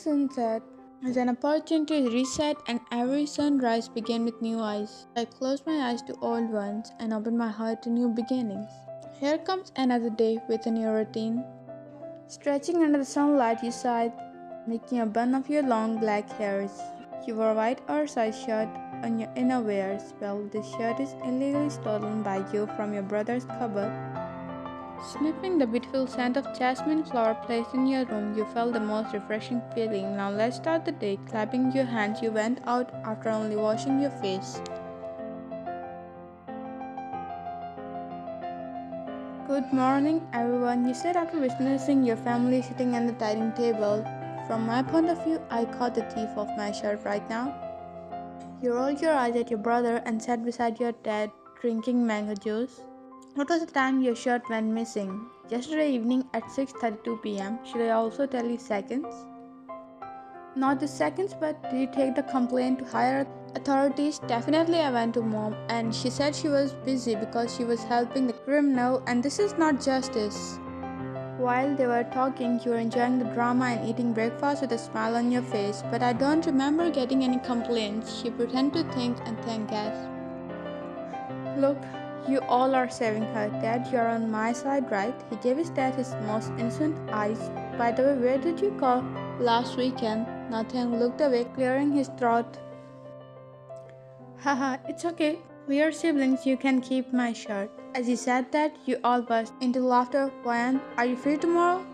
sunset is an opportunity to reset, and every sunrise begins with new eyes. I close my eyes to old ones and open my heart to new beginnings. Here comes another day with a new routine. Stretching under the sunlight, you sighed, making a bun of your long black hairs. You wore a white oversized shirt on your innerwears. Well, this shirt is illegally stolen by you from your brother's cupboard. Sniffing the beautiful scent of jasmine flower placed in your room, you felt the most refreshing feeling. Now let's start the day. Clapping your hands, you went out after only washing your face. Good morning, everyone, you said after witnessing your family sitting at the dining table. From my point of view, I caught the thief of my shirt right now. You rolled your eyes at your brother and sat beside your dad, drinking mango juice. What was the time your shirt went missing? Yesterday evening at 6:32 p.m. Should I also tell you seconds? Not the seconds, but did you take the complaint to higher authorities? Definitely, I went to mom and she said she was busy because she was helping the criminal and this is not justice. While they were talking, you were enjoying the drama and eating breakfast with a smile on your face, but I don't remember getting any complaints. She pretended to think and then gasped. Look, you all are saving her. Dad, you're on my side, right? He gave his dad his most innocent eyes. By the way, where did you go last weekend? Nathan looked away, clearing his throat. Haha, it's okay. We are siblings, you can keep my shirt. As he said that, you all burst into laughter. Wyan, are you free tomorrow?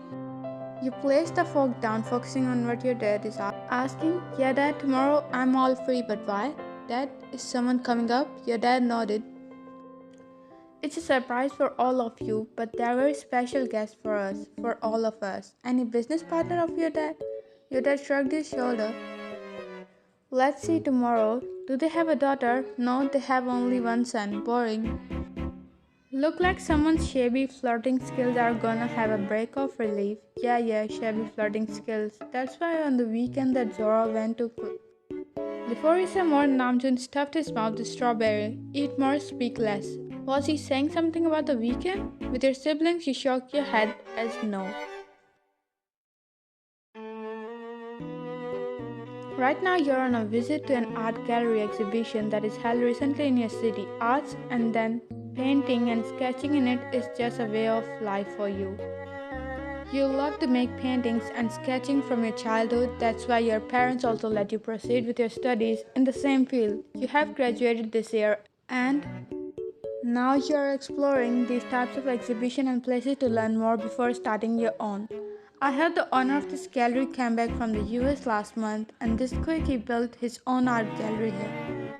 You placed the fork down, focusing on what your dad is asking. Yeah, Dad, tomorrow I'm all free, but why? Dad, is someone coming up? Your dad nodded. It's a surprise for all of you, but they're very special guests for us, for all of us. Any business partner of your dad? Your dad shrugged his shoulder. Let's see tomorrow. Do they have a daughter? No, they have only one son. Boring. Look like someone's shabby flirting skills are gonna have a break of relief. Yeah, shabby flirting skills. That's why on the weekend that Zora went to Before he said more, Namjoon stuffed his mouth with strawberry. Eat more, speak less. Was he saying something about the weekend? With your siblings, you shook your head as no. Right now, you're on a visit to an art gallery exhibition that is held recently in your city. Arts and then painting and sketching in it is just a way of life for you. You love to make paintings and sketching from your childhood. That's why your parents also let you proceed with your studies in the same field. You have graduated this year and now you are exploring these types of exhibition and places to learn more before starting your own. I had the honor of this gallery came back from the US last month and this quickie built his own art gallery here.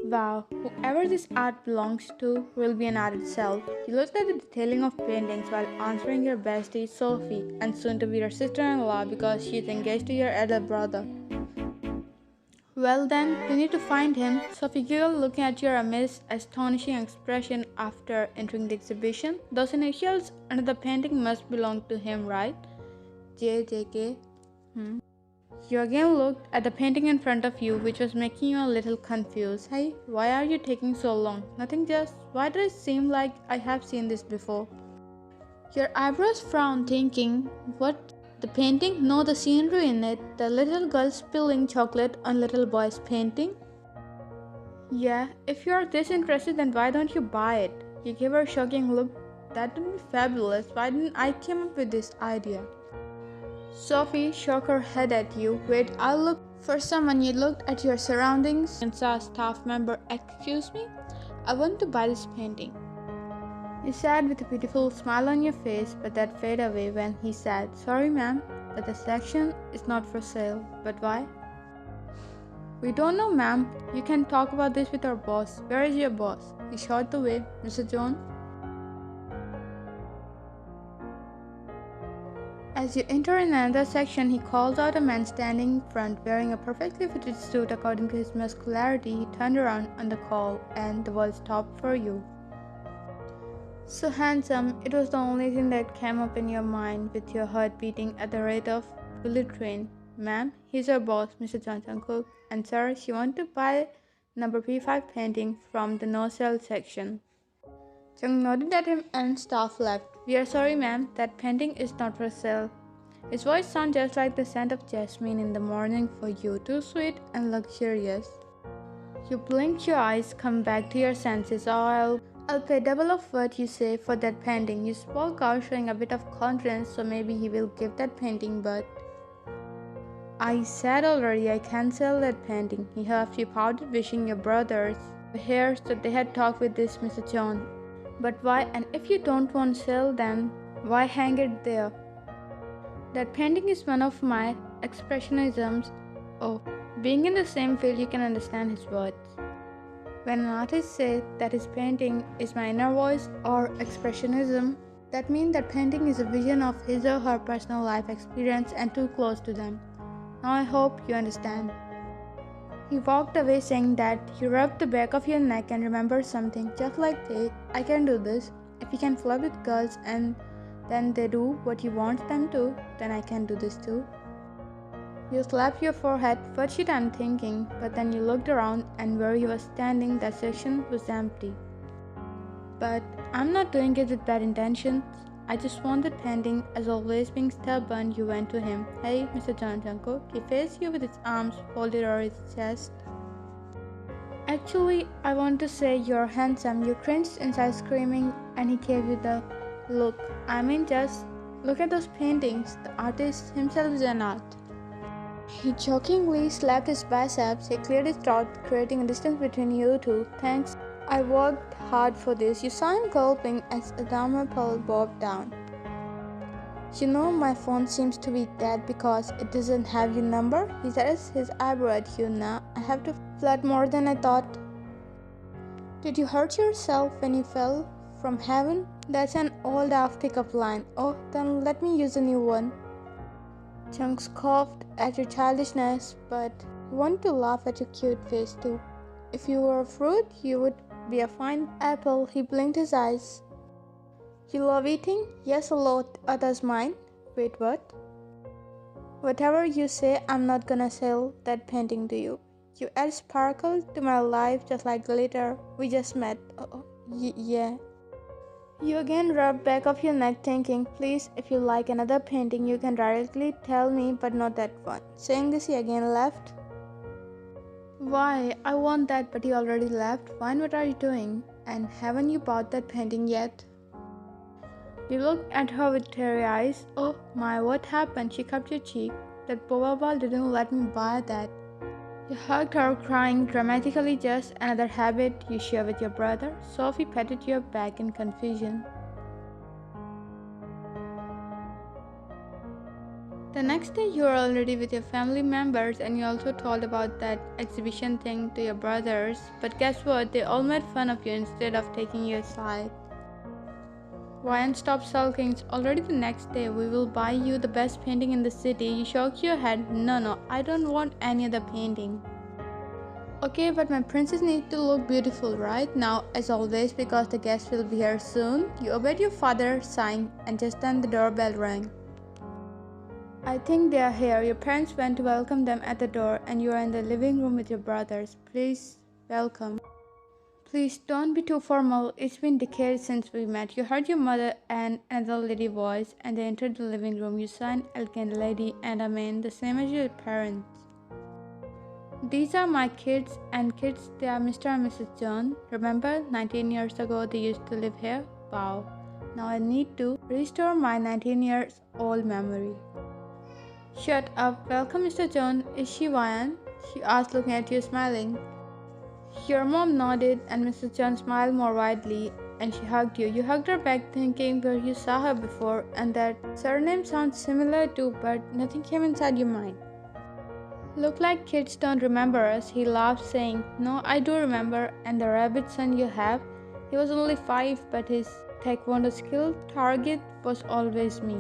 Wow, whoever this art belongs to will be an art itself. You looked at the detailing of paintings while answering your bestie Sophie and soon to be your sister-in-law because she is engaged to your elder brother. Well then, we need to find him. Sophie giggled, looking at your amazed, astonishing expression after entering the exhibition. Those initials under the painting must belong to him, right? JJK. You again looked at the painting in front of you, which was making you a little confused. Hey, why are you taking so long? Nothing, just why does it seem like I have seen this before? Your eyebrows frowned, thinking, what? The painting? No, the scenery in it. The little girl spilling chocolate on little boy's painting. Yeah, if you are this interested, then why don't you buy it? You gave her a shocking look. That would be fabulous. Why didn't I come up with this idea? Sophie shook her head at you. Wait, I'll look for someone. You looked at your surroundings and saw a staff member. Excuse me? I want to buy this painting. You said with a beautiful smile on your face, but that faded away when he said, sorry ma'am, but the section is not for sale. But why? We don't know ma'am. You can talk about this with our boss. Where is your boss? He shot the way. Mr. John? As you enter in another section, he calls out a man standing in front wearing a perfectly fitted suit according to his muscularity. He turned around on the call and the world stopped for you. So handsome, it was the only thing that came up in your mind with your heart beating at the rate of bullet train. Ma'am, he's your boss, Mr. Jungkookff, and sir, she wants to buy number P5 painting from the no-sell section. Jung nodded at him and staff left. We are sorry ma'am, that painting is not for sale. His voice sounds just like the scent of jasmine in the morning for you, too sweet and luxurious. You blink your eyes, come back to your senses. Oh, I'll pay double of what you say for that painting. You spoke out showing a bit of confidence, so maybe he will give that painting, but I said already I can't sell that painting. He huffed, you pouted, wishing your brothers were here so they had talked with this Mr. John. But why? And if you don't want to sell them, why hang it there? That painting is one of my expressionisms. Oh, being in the same field, you can understand his words. When an artist says that his painting is my inner voice or expressionism, that means that painting is a vision of his or her personal life experience and too close to them. Now I hope you understand. He walked away saying that you rubbed the back of your neck and remembered something. Just like they, I can do this. If you can flirt with girls and then they do what you want them to, then I can do this too. You slapped your forehead. What should I'm thinking? But then you looked around and where you were standing, that section was empty. But I'm not doing it with bad intentions. I just wanted painting. As always, being stubborn, you went to him. Hey, Mr. John Jungkookff. He faced you with his arms folded over his chest. Actually, I want to say you're handsome. You cringed inside screaming and he gave you the look. I mean, just look at those paintings. The artist himself is an art. He jokingly slapped his biceps. He cleared his throat, creating a distance between you two. Thanks. I worked hard for this. You saw him gulping as a apple bobbed down. You know my phone seems to be dead because it doesn't have your number? He raised his eyebrow at you. Now I have to flirt more than I thought. Did you hurt yourself when you fell from heaven? That's an old off-pickup line. Oh, then let me use a new one. Chunks scoffed at your childishness, but he wanted to laugh at your cute face too. If you were a fruit, you would be a fine apple. He blinked his eyes. You love eating? Yes, a lot. Others mine. Wait, what? Whatever you say, I'm not gonna sell that painting to you. You add sparkle to my life just like glitter. We just met. Oh, yeah. You again rubbed back of your neck thinking, please, if you like another painting, you can directly tell me, but not that one. Saying this, he again left. Why? I want that, but he already left. Fine, what are you doing? And haven't you bought that painting yet? You looked at her with teary eyes. Oh my, what happened? She cupped your cheek. That boba ball didn't let me buy that. You hugged her, crying dramatically, just another habit you share with your brother. Sophie patted your back in confusion. The next day you were already with your family members and you also told about that exhibition thing to your brothers. But guess what? They all made fun of you instead of taking you aside. Ryan, stop sulking. It's already the next day. We will buy you the best painting in the city. You shook your head. No, I don't want any other painting. Okay, but my princess needs to look beautiful right now, as always, because the guests will be here soon. You obeyed your father, sighing, and just then the doorbell rang. I think they are here. Your parents went to welcome them at the door, and you are in the living room with your brothers. Please, welcome. Please don't be too formal. It's been decades since we met. You heard your mother and another lady voice, and they entered the living room. You saw an elegant lady and a man, the same as your parents. These are my kids, and kids, they are Mr. and Mrs. John. Remember, 19 years ago they used to live here? Wow. Now I need to restore my 19 years old memory. Shut up. Welcome, Mr. John. Is she Ryan? She asked, looking at you, smiling. Your mom nodded, and Mrs. John smiled more widely, and she hugged you. You hugged her back, thinking where you saw her before, and that surname sounds similar too, but nothing came inside your mind. Look like kids don't remember us, he laughed, saying, No, I do remember, and the rabbit son you have, he was only 5, but his taekwondo skill target was always me.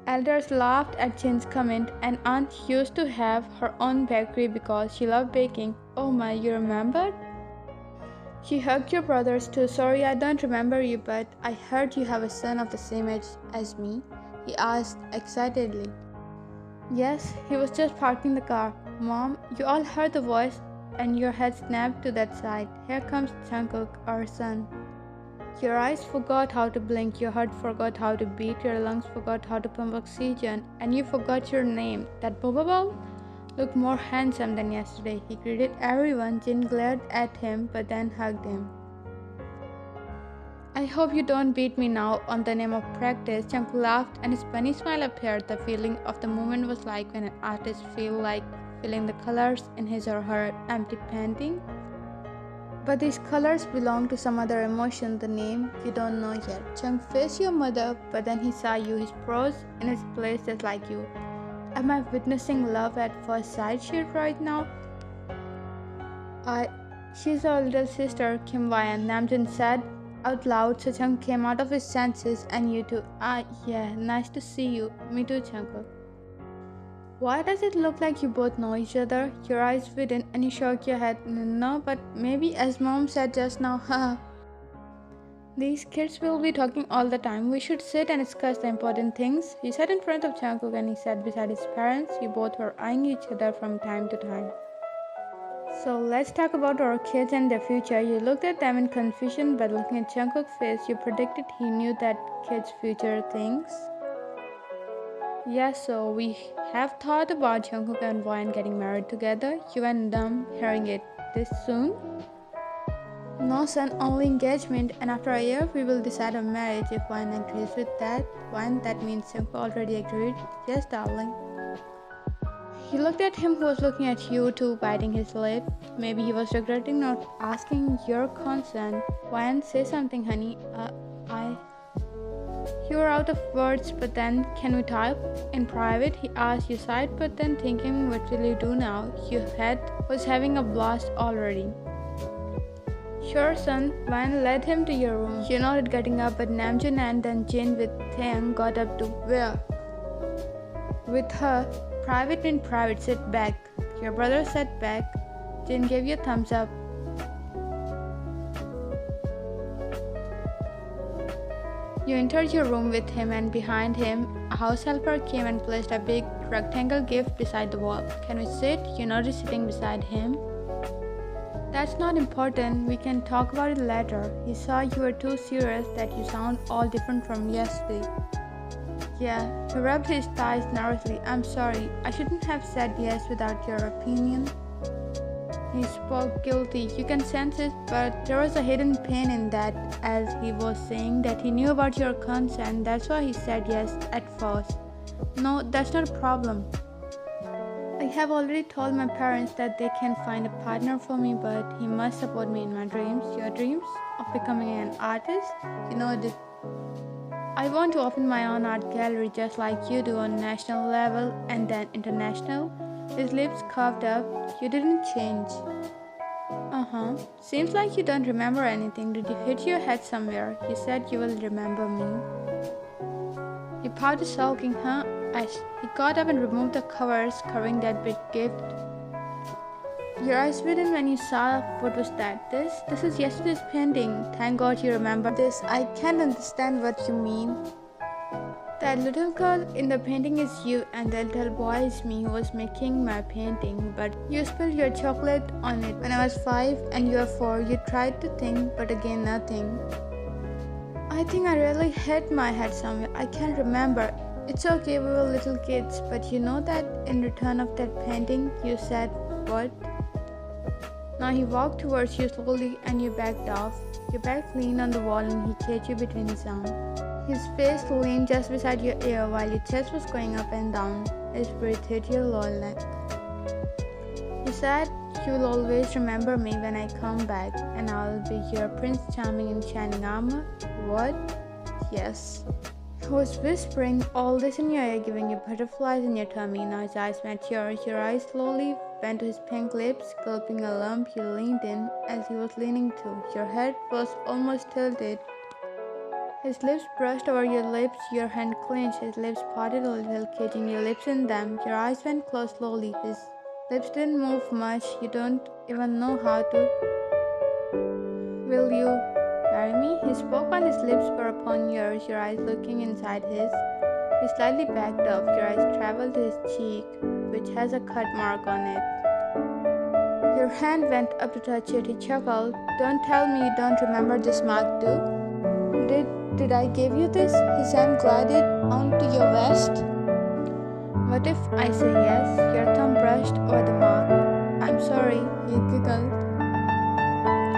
Elders laughed at Jin's comment, and Aunt used to have her own bakery because she loved baking. Oh my, you remembered? She hugged your brothers too. Sorry, I don't remember you, but I heard you have a son of the same age as me, he asked excitedly. Yes, he was just parking the car. Mom, you all heard the voice, and your head snapped to that side. Here comes Jungkook, our son. Your eyes forgot how to blink, your heart forgot how to beat, your lungs forgot how to pump oxygen, and you forgot your name. That Boba looked more handsome than yesterday. He greeted everyone. Jin glared at him but then hugged him. I hope you don't beat me now on the name of practice. Jungkook laughed and his funny smile appeared. The feeling of the moment was like when an artist feels like filling the colors in his or her empty painting. But these colors belong to some other emotion, the name you don't know yet. Jung faced your mother, but then he saw you, his pros in his place just like you. Am I witnessing love at first sight shit right now? She's our little sister, Kim Wayan, Namjoon said out loud. So Jung came out of his senses. And you too. Yeah, nice to see you. Me too, Jungkook. Why does it look like you both know each other? Your eyes widen and you shook your head. No, but maybe as mom said just now, haha. These kids will be talking all the time. We should sit and discuss the important things. He sat in front of Jungkook and he sat beside his parents. You both were eyeing each other from time to time. So let's talk about our kids and their future. You looked at them in confusion, but looking at Jungkook's face, you predicted he knew that kids' future things. Yes, so we have thought about Jungkook and Wayan getting married together. You and them hearing it this soon? No son, only engagement, and after a year we will decide on marriage. If Wayan agrees with that, Wayan, that means Jungkook already agreed. Yes, darling. He looked at him who was looking at you too, biting his lip. Maybe he was regretting not asking your consent. Wayan, say something, honey. You were out of words, but then, can we type? In private, he asked. You sighed, but then thinking, what will you do now? Your head was having a blast already. Sure, son. Wayan led him to your room. You nodded getting up, but Namjoon and then Jin with Taeyang got up to where? With her. Private mean private, sit back. Your brother sat back. Jin gave you a thumbs up. You entered your room with him, and behind him, a house helper came and placed a big rectangle gift beside the wall. Can we sit? You noticed sitting beside him. That's not important. We can talk about it later. He saw you were too serious, that you sound all different from yesterday. Yeah, he rubbed his thighs nervously. I'm sorry. I shouldn't have said yes without your opinion. He spoke guilty. You can sense it, but there was a hidden pain in that, as he was saying that he knew about your consent. That's why he said yes at first. No, that's not a problem. I have already told my parents that they can find a partner for me, but he must support me in my dreams. Your dreams of becoming an artist? You know, I want to open my own art gallery just like you do on national level and then international. His lips curved up. You didn't change. Seems like you don't remember anything. Did you hit your head somewhere? You said you will remember me. He pouted sulking, huh? He got up and removed the covers covering that big gift. Your eyes widened when you saw what was that. This is yesterday's painting. Thank God you remember this. I can't understand what you mean. That little girl in the painting is you, and the little boy is me who was making my painting. But you spilled your chocolate on it. When I was 5 and you were 4, you tried to think, but again nothing. I think I really hit my head somewhere. I can't remember. It's okay, we were little kids, but you know that in return of that painting, you said what? Now he walked towards you slowly and you backed off. Your back leaned on the wall and he caught you between his arms. His face leaned just beside your ear while your chest was going up and down. His breath hit your lower neck. He said, you will always remember me when I come back, and I'll be your Prince Charming in shining armor. What? Yes. He was whispering all this in your ear, giving you butterflies in your tummy. Now his eyes met yours. Your eyes slowly went to his pink lips, gulping a lump. You leaned in as he was leaning too. Your head was almost tilted. His lips brushed over your lips, your hand clenched, his lips parted a little, caging your lips in them. Your eyes went closed slowly. His lips didn't move much. You don't even know how to. Will you marry me? He spoke while his lips were upon yours, your eyes looking inside his. He slightly backed up. Your eyes traveled to his cheek, which has a cut mark on it. Your hand went up to touch it. He chuckled. Don't tell me you don't remember this mark too. Did I give you this? His hand glided onto your vest. What if I say yes? Your thumb brushed over the mark. I'm sorry, he giggled.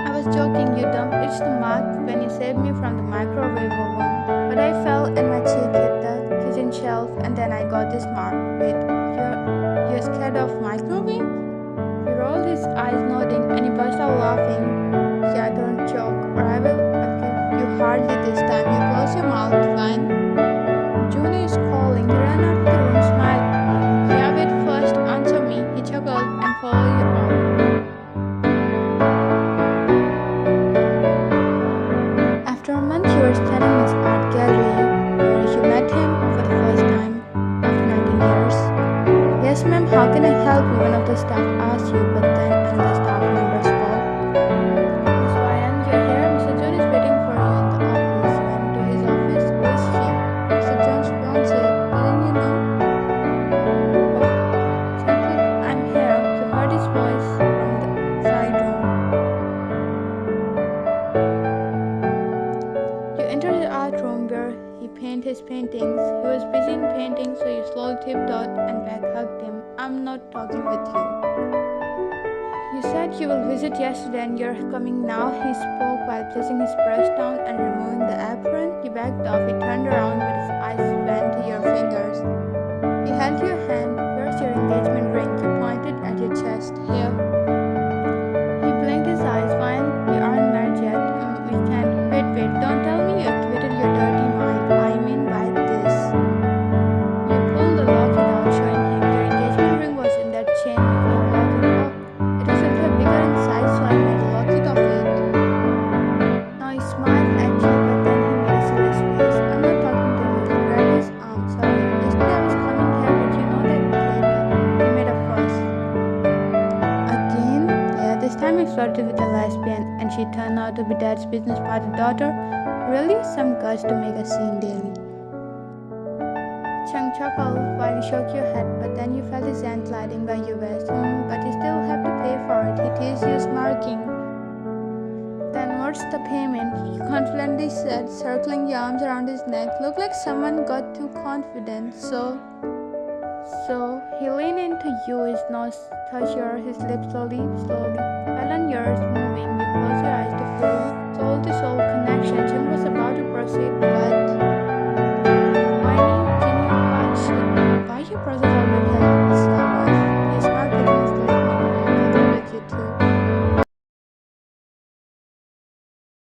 I was joking, you dumb. It's the mark when you saved me from the microwave oven. But I fell and my cheek hit the kitchen shelf and then I got this mark. Wait, you're scared of microwave? He rolled his eyes nodding and he burst out laughing. Yeah, don't joke or I will give you hardly this time. You close your mouth, fine. Juni is calling. He ran out of the room smiling. Yeah, wait first, answer me. He chuckled and followed you out. After a month, you were standing in his art gallery where you met him for the first time after 19 years. Yes, ma'am, how can I help you? One of the staff asked you, but then another staff member spoke. Miss Ryan, you're here. Mr. John is waiting for you in the office. Went to his office. Who is she? Mr. John's fiance. Didn't you know? Oh, Jungkookff, I'm here. You heard his voice from the side room. You entered the art room where he painted his paintings. He was busy in painting, so you slowly tiptoed and back hugged him. I'm not talking with you. You said you will visit yesterday and you're coming now, he spoke while placing his brush down and removing the apron. He backed off, he turned around, but his eyes went to your fingers. He held your hand. Where's your engagement ring? You pointed at your chest. Here. He blinked his eyes. Fine, we aren't married yet. We can't. Wait, don't tell me you acquitted your dirty mind. I mean by this. You pulled the locket out, showing him your engagement ring was in that chain before the locket off. It was a little bigger in size, so I made a locket of it. Now he smiled at you, but then he made a serious face. I'm not talking to you. He grabbed his arm. Sorry, yesterday I was coming here, but you know that behavior. He made a fuss. Again? Yeah, this time he flirted with a lesbian, and she turned out to be Dad's business partner daughter. Really? Some guts to make a scene daily. Chung chuckled while he shook your head, but then you felt his hand gliding by your vest. But you still have to pay for it. He teased you, smirking. Then what's the payment? He confidently said, circling your arms around his neck. Looked like someone got too confident. So he leaned into you, his nose touched yours, his lips slowly fell on yours, moving. You closed your eyes to feel soul-to-soul connection. Jung was about to proceed, but